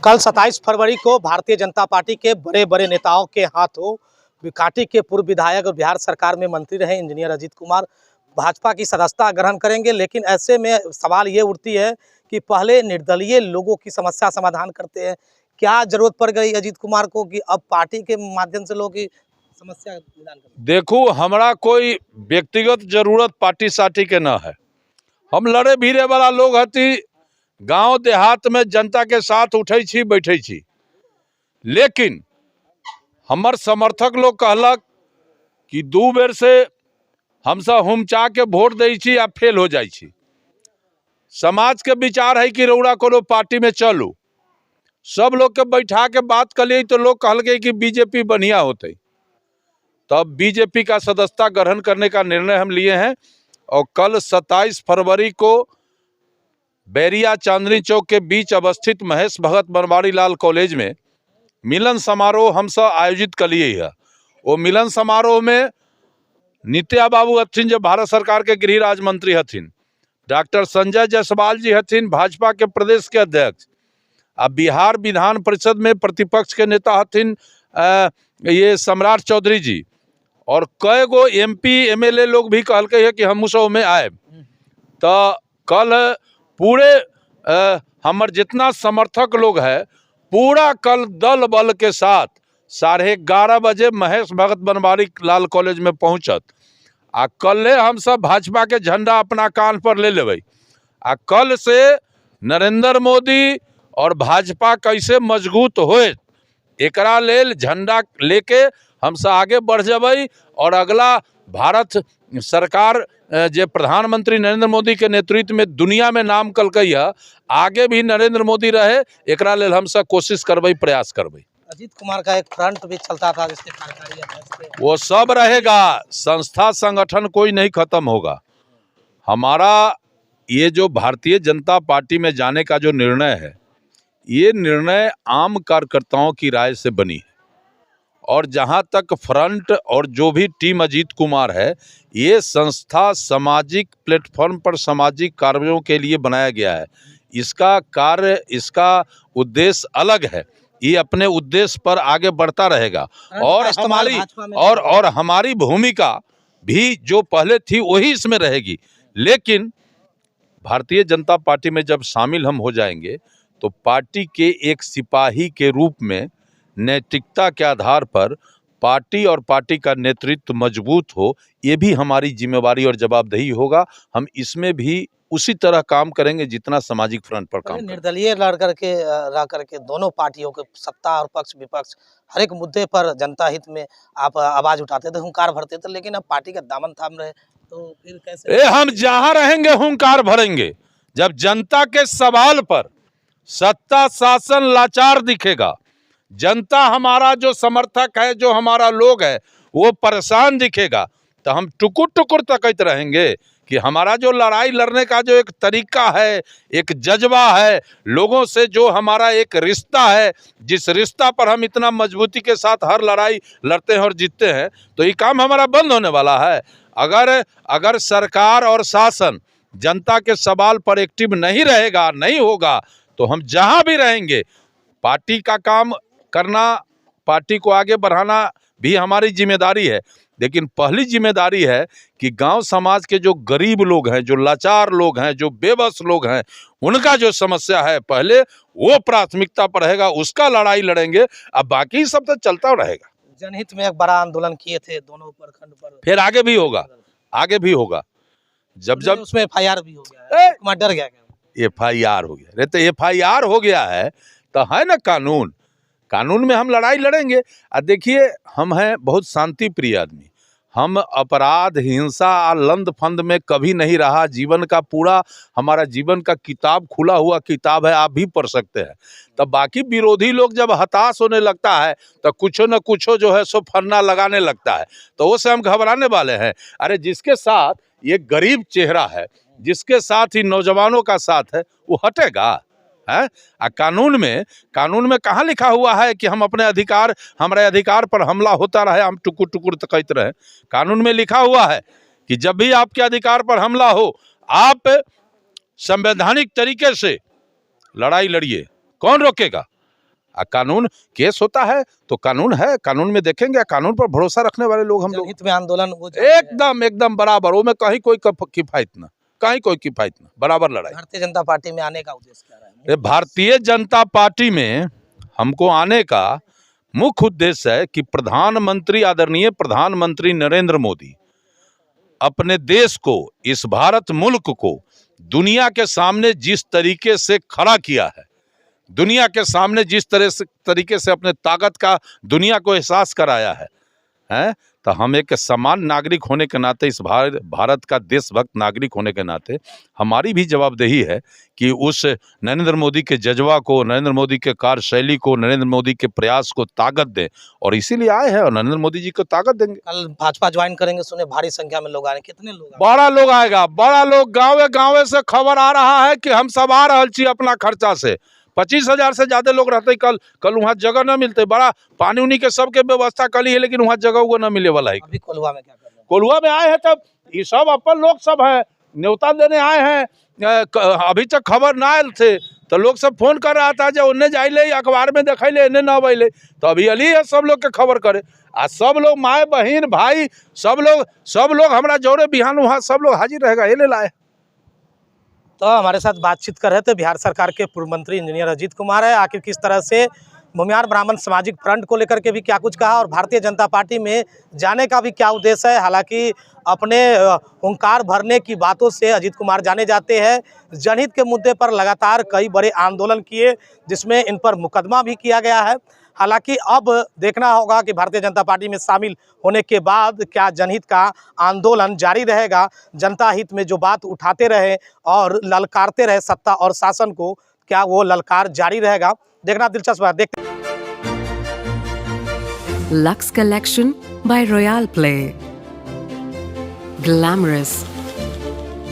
कल 27 फरवरी को भारतीय जनता पार्टी के बड़े बड़े नेताओं के हाथों कांटी के पूर्व विधायक और बिहार सरकार में मंत्री रहे इंजीनियर अजीत कुमार भाजपा की सदस्यता ग्रहण करेंगे। लेकिन ऐसे में सवाल ये उठती है कि पहले निर्दलीय लोगों की समस्या समाधान करते हैं, क्या जरूरत पड़ गई अजीत कुमार को कि अब पार्टी के माध्यम से लोगों की समस्या निदान करें? देखो, हमारा कोई व्यक्तिगत जरूरत पार्टी साटी के न है। हम लड़े भीड़े वाला लोग हती, गांव देहात में जनता के साथ उठे छी बैठे छी। लेकिन हमर समर्थक लोग कहलक कि 2 बेर से हम सब हुमचा के वोट दे छी आ फेल हो जाए छी। समाज के विचार है कि रउरा कोनो पार्टी में चलू। सब लोग के बैठा के बात कलिए तो लोग कहलके कि बीजेपी बढ़िया होते। तब बीजेपी का सदस्यता ग्रहण करने का निर्णय हम लिए हैं और कल 27 फरवरी को बैरिया चांदनी चौक के बीच अवस्थित महेश भगत बनवारी लाल कॉलेज में मिलन समारोह हम सब आयोजित कलिए है। वो मिलन समारोह में नित्या बाबू हथिन जो भारत सरकार के गृह राज्य मंत्री हथिन, डॉक्टर संजय जायसवाल जी हथिन भाजपा के प्रदेश के अध्यक्ष, आ बिहार विधान परिषद में प्रतिपक्ष के नेता हथिन ये सम्राट चौधरी जी, और कई गो MP MLA लोग भी कहल है कि हम सब में आए। तो कल पूरे हमार जितना समर्थक लोग है पूरा कल दल बल के साथ 11:30 बजे महेश भगत बनवारी लाल कॉलेज में पहुंचत। आ कल हम सब भाजपा के झंडा अपना कान पर ले लेबै। आ कल से नरेंद्र मोदी और भाजपा कैसे मजबूत होए एकरा लेल झंडा लेके हम सब आगे बढ़ जबै। और अगला भारत सरकार जे प्रधानमंत्री नरेंद्र मोदी के नेतृत्व में दुनिया में नाम कलकै है, आगे भी नरेंद्र मोदी रहे एकरा लेल हम सब कोशिश करबै, प्रयास करबै। अजीत कुमार का एक फ्रंट भी चलता था जिसके कार्यकारी अध्यक्ष थे। वो सब रहेगा, संस्था संगठन कोई नहीं खत्म होगा। हमारा ये जो भारतीय जनता पार्टी में जाने का जो निर्णय है, ये निर्णय आम कार्यकर्ताओं की राय से बनी है। और जहां तक फ्रंट और जो भी टीम अजीत कुमार है, ये संस्था सामाजिक प्लेटफॉर्म पर सामाजिक कार्यों के लिए बनाया गया है। इसका कार्य, इसका उद्देश्य अलग है, ये अपने उद्देश्य पर आगे बढ़ता रहेगा। और हमारी भूमिका भी जो पहले थी वही इसमें रहेगी। लेकिन भारतीय जनता पार्टी में जब शामिल हम हो जाएंगे तो पार्टी के एक सिपाही के रूप में नैतिकता के आधार पर पार्टी और पार्टी का नेतृत्व मजबूत हो, ये भी हमारी जिम्मेवारी और जवाबदेही होगा। हम इसमें भी उसी तरह काम करेंगे जितना सामाजिक फ्रंट पर काम करेंगे। निर्दलीय रह करके दोनों पार्टियों के सत्ता और पक्ष विपक्ष हर एक मुद्दे पर जनता हित में आप आवाज उठाते थे, हुंकार भरते थे, लेकिन अब पार्टी का दामन थाम रहे तो फिर कैसे? हम जहां रहेंगे हुंकार भरेंगे। जब जनता के सवाल पर सत्ता शासन लाचार दिखेगा, जनता हमारा जो समर्थक है, जो हमारा लोग है वो परेशान दिखेगा, तो हम टुकुर टुकुर तकते रहेंगे कि हमारा जो लड़ाई लड़ने का जो एक तरीका है, एक जज्बा है, लोगों से जो हमारा एक रिश्ता है, जिस रिश्ता पर हम इतना मजबूती के साथ हर लड़ाई लड़ते हैं और जीतते हैं, तो ये काम हमारा बंद होने वाला है। अगर सरकार और शासन जनता के सवाल पर एक्टिव नहीं रहेगा, नहीं होगा, तो हम जहां भी रहेंगे पार्टी का काम करना, पार्टी को आगे बढ़ाना भी हमारी जिम्मेदारी है। लेकिन पहली जिम्मेदारी है कि गांव समाज के जो गरीब लोग हैं, जो लाचार लोग हैं, जो बेबस लोग हैं, उनका जो समस्या है पहले वो प्राथमिकता पर रहेगा, उसका लड़ाई लड़ेंगे। अब बाकी सब तो चलता रहेगा। जनहित में एक बड़ा आंदोलन किए थे दोनों प्रखंड पर, फिर आगे भी होगा, आगे भी होगा। जब उसमें FIR भी हो गया है, डर गया क्या? FIR हो गया, तो FIR हो गया है तो है ना कानून में हम लड़ाई लड़ेंगे। देखिए, हम हैं बहुत शांति प्रिय आदमी। हम अपराध, हिंसा, लंद फंद में कभी नहीं रहा। जीवन का पूरा हमारा जीवन का किताब खुला हुआ किताब है, आप भी पढ़ सकते हैं। तब बाकी विरोधी लोग जब हताश होने लगता है तो कुछो न कुछो जो है सो फन्ना लगाने लगता है, तो वो से हम घबराने वाले हैं। अरे जिसके साथ ये गरीब चेहरा है, जिसके साथ ही नौजवानों का साथ है, वो हटेगा है? कानून में कहाँ लिखा हुआ है कि हम अपने अधिकार, हमारे अधिकार पर हमला होता रहे, हम टुकुर टुकुर तकते रहे? कानून में लिखा हुआ है कि जब भी आपके अधिकार पर हमला हो, आप संवैधानिक तरीके से लड़ाई लड़िए। कौन रोकेगा? कानून केस होता है तो कानून है, कानून में देखेंगे, कानून पर भरोसा रखने वाले लोग हम लोग जनहित में आंदोलन वो एकदम एकदम बराबर। वो में कहीं कोई किफायत ना, कहीं कोई किफायत ना, बराबर लड़ाई। भारतीय जनता पार्टी में आने का उद्देश्य क्या रहा है? भारतीय जनता पार्टी में हमको आने का मुख्य उद्देश्य है कि प्रधानमंत्री, आदरणीय प्रधानमंत्री नरेंद्र मोदी अपने देश को, इस भारत मुल्क को दुनिया के सामने जिस तरीके से खड़ा किया है, दुनिया के सामने जिस तरीके से अपने ताकत का दुनिया को एहसास कराया है, तो हम एक समान नागरिक होने के नाते, इस भारत का देशभक्त नागरिक होने के नाते हमारी भी जवाबदेही है कि उस नरेंद्र मोदी के जज्बा को, नरेंद्र मोदी के कार्यशैली को, नरेंद्र मोदी के प्रयास को ताकत दें। और इसीलिए आए हैं और नरेंद्र मोदी जी को ताकत देंगे। कल भाजपा ज्वाइन करेंगे, सुने भारी संख्या में लोग आ रहे हैं, कितने लोग? बड़ा लोग आएगा, बड़ा लोग। गाँव गाँव से खबर आ रहा है कि हम सब आ रहे छी अपना खर्चा से। 25,000 से ज्यादा लोग रहते। कल वहाँ जगह न मिलते, बड़ा पानी उनी के सबके व्यवस्था कली है, लेकिन वहाँ जगह वो न मिले वाला है। अभी कोल्हुआ में क्या कर रहे हैं? कोल्हुआ में आए हैं, तब ये सब अपन लोग सब है, न्योता देने आए हैं। अभी तक खबर ना आयल थे तो लोग सब फोन कर रहा था जो उन्ने जाइले, अखबार में देखैले, इन्ने न अबैले, तो अभी अली है सब लोग के खबर करे। आ सब लोग, माए बहन भाई, सब लोग हमारा जोरे बिहान वहाँ सब लोग हाजिर रहेगा, ये ले लाए। तो हमारे साथ बातचीत कर रहे थे बिहार सरकार के पूर्व मंत्री इंजीनियर अजीत कुमार है। आखिर किस तरह से भूमिहार ब्राह्मण सामाजिक फ्रंट को लेकर के भी क्या कुछ कहा और भारतीय जनता पार्टी में जाने का भी क्या उद्देश्य है। हालांकि अपने हुंकार भरने की बातों से अजीत कुमार जाने जाते हैं। जनहित के मुद्दे पर लगातार कई बड़े आंदोलन किए, जिसमें इन पर मुकदमा भी किया गया है। हालांकि अब देखना होगा कि भारतीय जनता पार्टी में शामिल होने के बाद क्या जनहित का आंदोलन जारी रहेगा, जनता हित में जो बात उठाते रहे और ललकारते रहे सत्ता और शासन को, क्या वो ललकार जारी रहेगा, देखना दिलचस्प है। देखते Lux Collection by Royal Play. Glamorous,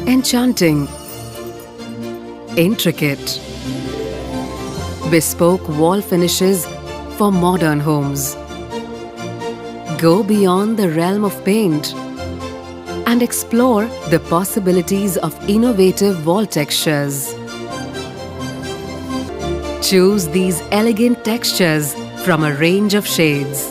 enchanting, intricate, bespoke wall finishes for modern homes. Go beyond the realm of paint and explore the possibilities of innovative wall textures. Choose these elegant textures from a range of shades.